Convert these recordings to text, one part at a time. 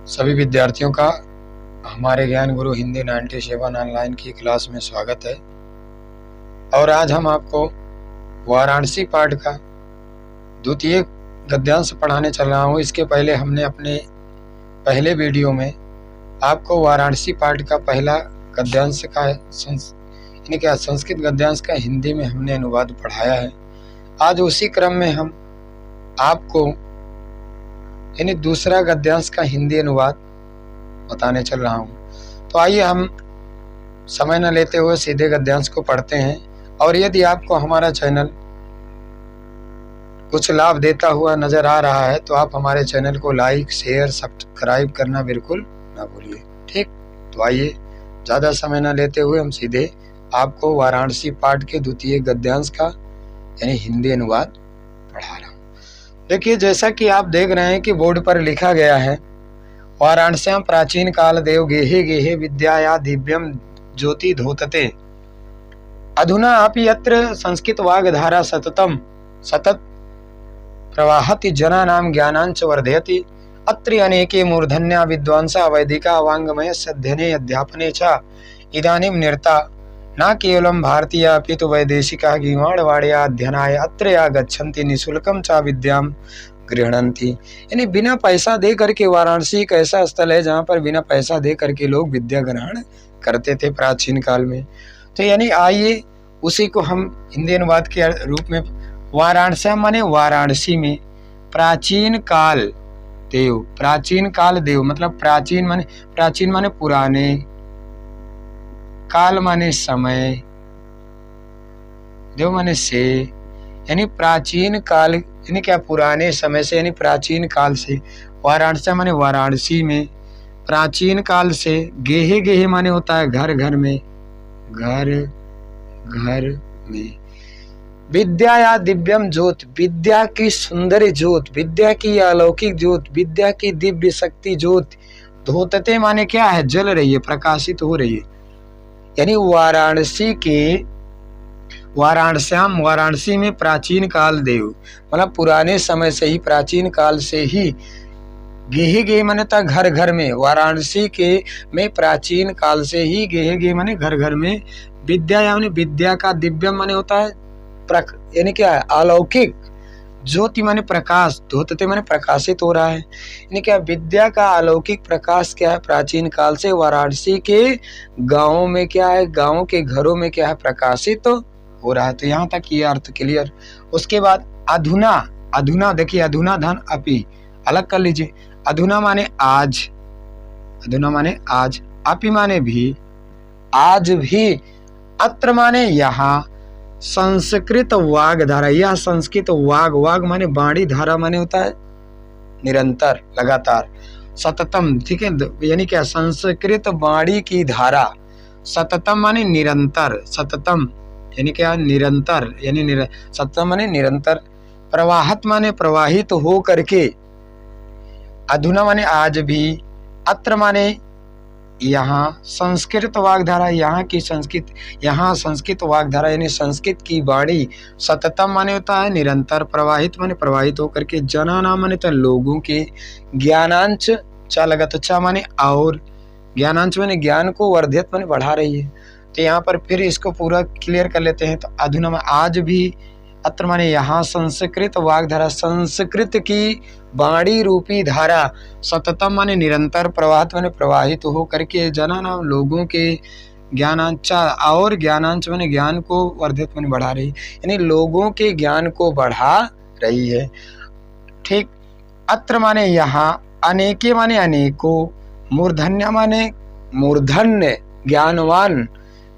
सभी विद्यार्थियों का हमारे ज्ञान गुरु हिंदी 97 ऑनलाइन की क्लास में स्वागत है। और आज हम आपको वाराणसी पाठ का द्वितीय गद्यांश पढ़ाने चल रहा हूँ। इसके पहले हमने अपने पहले वीडियो में आपको वाराणसी पाठ का पहला गद्यांश का संस्कृत गद्यांश का हिंदी में हमने अनुवाद पढ़ाया है। आज उसी क्रम में हम आपको दूसरा गद्यांश का हिंदी अनुवाद बताने चल रहा हूँ। तो आइए हम समय न लेते हुए सीधे गद्यांश को पढ़ते हैं। और यदि आपको हमारा चैनल कुछ लाभ देता हुआ नजर आ रहा है तो आप हमारे चैनल को लाइक, शेयर, सब्सक्राइब करना बिल्कुल ना भूलिए। ठीक, तो आइए ज़्यादा समय न लेते हुए हम सीधे आपको वाराणसी पाठ के द्वितीय गद्यांश का हिंदी अनुवाद पढ़ा रहा हूँ। देखिए, जैसा कि आप देख रहे हैं कि बोर्ड पर लिखा गया है, वाराणस्यां प्राचीन काल देव गेहे गेहे विद्याया दिव्यम ज्योति धोतते अधुना अपि यत्र संस्कृत वाग्धारा सतत प्रवाहति जनानां ज्ञानांच वर्धयति अत्रि अनेके मूर्धन्या विद्वांसा वैदिका वाङ्मयस्य अध्ययने अध्यापने च इदानीं निरता न केवलं भारतीय अपि तु वैदेशिकाः गीर्वाणवाड्या अध्ययनाय अत्र आगच्छन्ति निःशुल्कं च विद्यां गृह्णन्ति। यानी बिना पैसा दे करके वाराणसी एक ऐसा स्थल है जहाँ पर बिना पैसा दे करके लोग विद्या ग्रहण करते थे प्राचीन काल में। तो यानी आइए उसी को हम हिंदी अनुवाद के रूप में वाराणसी माने वाराणसी में प्राचीन काल देव। प्राचीन काल देव मतलब प्राचीन माने पुराने, काल माने समय, देव माने से, यानी प्राचीन काल यानी क्या पुराने समय से, यानी प्राचीन काल से। वाराणसी माने वाराणसी में प्राचीन काल से। गेहे गेहे माने होता है घर घर में, घर घर में। विद्या या दिव्यम ज्योत, विद्या की सुंदर ज्योत, विद्या की अलौकिक ज्योत, विद्या की दिव्य शक्ति ज्योत। धोतते माने क्या है, जल रही है, प्रकाशित हो रही है। यानी वाराणसी में प्राचीन काल देव मतलब पुराने समय से ही, प्राचीन काल से ही। गेहे गेहे माने था घर घर में, वाराणसी के में प्राचीन काल से ही गेहे गेहे माने घर घर में। विद्या यानी विद्या का, दिव्य माने होता है यानी क्या है, अलौकिक। ज्योति माने प्रकाश, धोतते माने प्रकाशित हो रहा है। यानी क्या, विद्या का अलौकिक प्रकाश क्या है, प्राचीन काल से वाराणसी के गांवों में क्या है, गांवों के घरों में क्या है, प्रकाशित हो रहा है। तो यहाँ तक ये अर्थ क्लियर। उसके बाद अधुना, अधुना देखिए, अधुना धन अपि अलग कर लीजिए। अधुना माने आज, अधुना माने आज, अपि माने भी, आज भी, अत्र माने यहाँ, संस्कृत वाग धारा, यह संस्कृत वाग माने वाणी, धारा माने होता है निरंतर, लगातार, सततम। ठीक है, यानी क्या, संस्कृत वाणी की धारा। सततम माने निरंतर, सततम यानी क्या, निरंतर, यानी सततम माने निरंतर। प्रवाहत माने प्रवाहित हो करके। अधुना माने आज भी, अत्र माने यहाँ, संस्कृत वाग्धारा यहाँ की संस्कृत, यहाँ संस्कृत वाग्धारा यानी संस्कृत की वाणी। सततम माने होता है निरंतर, प्रवाहित माने प्रवाहित होकर के, जनाना माने तो लोगों के, ज्ञानांच चा लगत, चा माने और, ज्ञानांच माने ज्ञान को, वर्धित माने बढ़ा रही है। तो यहाँ पर फिर इसको पूरा क्लियर कर लेते हैं। तो अधुना में आज भी, अत्र माने यहाँ, संस्कृत वाग्धारा संस्कृत की वाणी रूपी धारा। सततम माने निरंतर, प्रवाहित माने प्रवाहित हो करके, जनाना लोगों के, ज्ञानांचा और, ज्ञानांच माने ज्ञान को, वर्धित माने बढ़ा रही, यानी लोगों के ज्ञान को बढ़ा रही है। ठीक, अत्र माने यहाँ, अनेके माने अनेकों, मूर्धन्य माने मूर्धन्य, ज्ञानवान,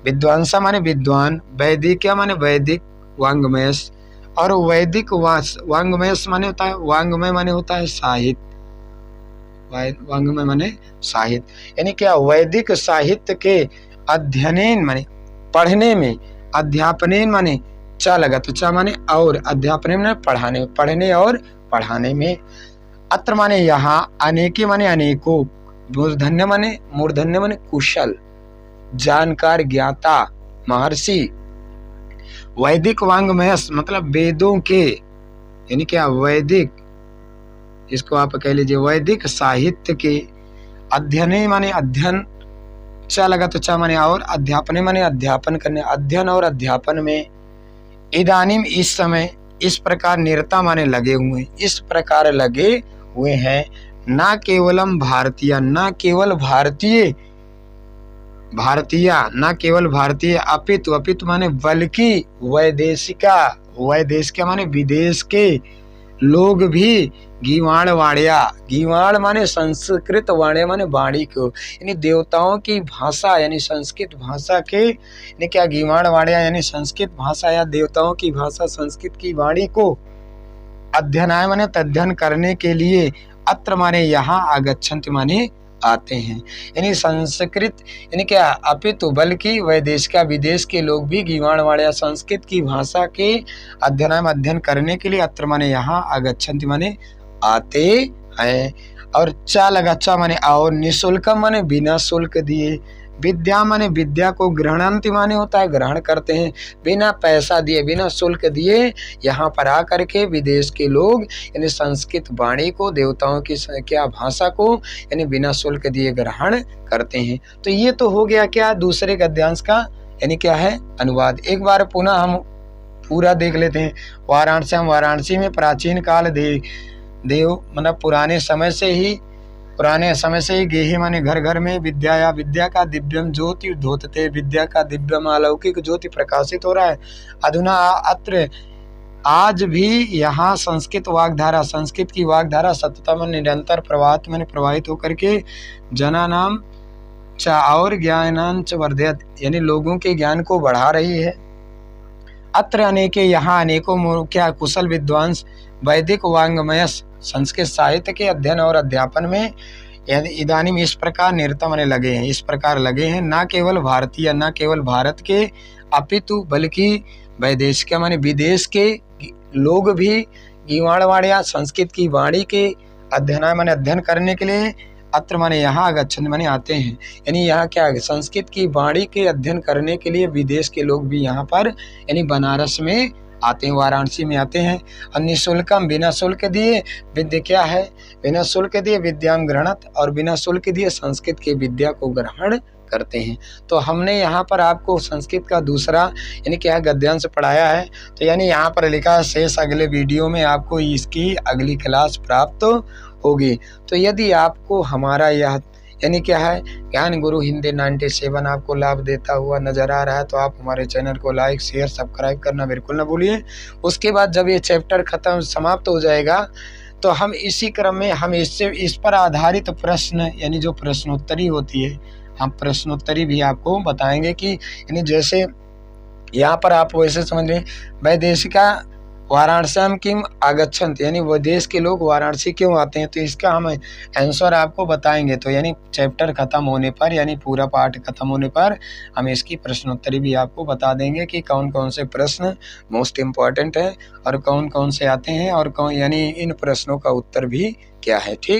विद्वांसा माने विद्वान, वैदिक माने वैदिक, वाङ्मयस, और वैदिक वाङ्मयस माने होता है, वाङ्मय माने होता है साहित्य, वाङ्मय माने साहित्य। यानी क्या, वैदिक साहित्य के अध्ययन माने पढ़ने में, अध्यापने माने चा लगा, तो चा माने और, अध्यापने माने पढ़ाने, पढ़ने और पढ़ाने में। अत्र माने यहाँ, अनेके माने अनेकों, मूर्धन्य माने कुशल, जानकार, ज्ञाता, महर्षि। वैदिक वाङ्मयस मतलब वेदों के, यानी क्या, वैदिक, इसको आप कह लीजिए वैदिक साहित्य के, अध्ययने माने अध्ययन, च लगा तो च माने और, अध्यापने माने अध्यापन करने, अध्ययन और अध्यापन में, इदानीम इस समय, इस प्रकार निरता माने लगे हुए, इस प्रकार लगे हुए हैं, ना केवलम भारतीय, ना केवल भारतीय, भारतीय ना केवल भारतीय, अपितु, अपितु माने बल्कि वैदेशिका, वैदेशिका माने विदेश के लोग भी, गीवाण वाणिया, गीवाण माने संस्कृत, वाणिया माने वाणी को, यानी देवताओं की भाषा यानी संस्कृत भाषा के, यानी क्या गीवाण वाणिया यानी संस्कृत भाषा या देवताओं की भाषा संस्कृत की वाणी को अध्ययनाय माने अध्ययन करने के लिए, अत्र माने यहाँ, आगच्छन्ति माने आते हैं, यानी संस्कृत यानी क्या अपितु बल्कि वैदेश का विदेश के लोग भी गीवाण वाणिया संस्कृत की भाषा के अध्ययन करने के लिए, अत्र माने यहाँ, आगच्छन्ति माने आते हैं। और चा लगा, चा माने और, निःशुल्कम माने बिना शुल्क दिए, विद्या माने विद्या को, ग्रहणांति माने होता है ग्रहण करते हैं, बिना पैसा दिए बिना शुल्क दिए यहाँ पर आकर के विदेश के लोग यानी संस्कृत वाणी को, देवताओं की क्या भाषा को यानी बिना शुल्क दिए ग्रहण करते हैं। तो ये तो हो गया क्या दूसरे गद्यांश का यानी क्या है अनुवाद। एक बार पुनः हम पूरा देख लेते हैं। वाराणसी, हम वाराणसी में प्राचीन काल देव मतलब पुराने समय से ही गेहे माने घर घर में, विद्या या विद्या का दिव्यम ज्योति धोतते, विद्या का दिव्यम अलौकिक ज्योति प्रकाशित हो रहा है। अधुना अत्र, आज भी यहाँ संस्कृत वाग्धारा, संस्कृत की वाग्धारा सततम निरंतर प्रवाहित होकर के जना नाम च और ज्ञानांच वर्धयत, यानी लोगों के ज्ञान को बढ़ा रही है। अत्र अनेके, यहाँ अनेकों क्या कुशल विद्वांस वैदिक वांग्मय संस्कृत साहित्य के अध्ययन और अध्यापन में इदानीम इस प्रकार निरत माने लगे हैं, इस प्रकार लगे हैं, ना केवल भारतीय, ना केवल भारत के, अपितु बल्कि वैदेशिक माने विदेश के लोग भी गीवाण वाणिया संस्कृत की वाणी के अध्ययन करने के लिए, अत्र माने यहाँ, आगच्छन्ति माने आते हैं, यानी यहाँ क्या संस्कृत की वाणी के अध्ययन करने के लिए विदेश के लोग भी यहाँ पर यानी बनारस में आते हैं, वाराणसी में आते हैं। और निःशुल्कम, बिना शुल्क दिए, विद्या क्या है बिना शुल्क दिए, विद्याम ग्रहणत, और बिना शुल्क दिए संस्कृत की विद्या को ग्रहण करते हैं। तो हमने यहाँ पर आपको संस्कृत का दूसरा यानी क्या गद्यांश पढ़ाया है। तो यानी यहाँ पर लिखा है शेष अगले वीडियो में आपको इसकी अगली क्लास प्राप्त होगी। तो यदि आपको हमारा यह यानी क्या है ज्ञान गुरु हिंदी 97 आपको लाभ देता हुआ नजर आ रहा है, तो आप हमारे चैनल को लाइक शेयर सब्सक्राइब करना बिल्कुल ना भूलिए। उसके बाद जब ये चैप्टर समाप्त हो जाएगा तो हम इसी क्रम में हम इस पर आधारित प्रश्न यानी जो प्रश्नोत्तरी होती है, हम प्रश्नोत्तरी भी आपको बताएंगे कि यानी जैसे यहाँ पर आप वैसे समझ लें, वैदेशिका वाराणसी किम आगच्छन्ति, यानी विदेश के लोग वाराणसी क्यों आते हैं, तो इसका हम आंसर आपको बताएंगे। तो यानी चैप्टर खत्म होने पर यानी पूरा पाठ खत्म होने पर हम इसकी प्रश्नोत्तरी भी आपको बता देंगे कि कौन कौन से प्रश्न मोस्ट इम्पॉर्टेंट है और कौन कौन से आते हैं और कौन यानी इन प्रश्नों का उत्तर भी क्या है। ठीक।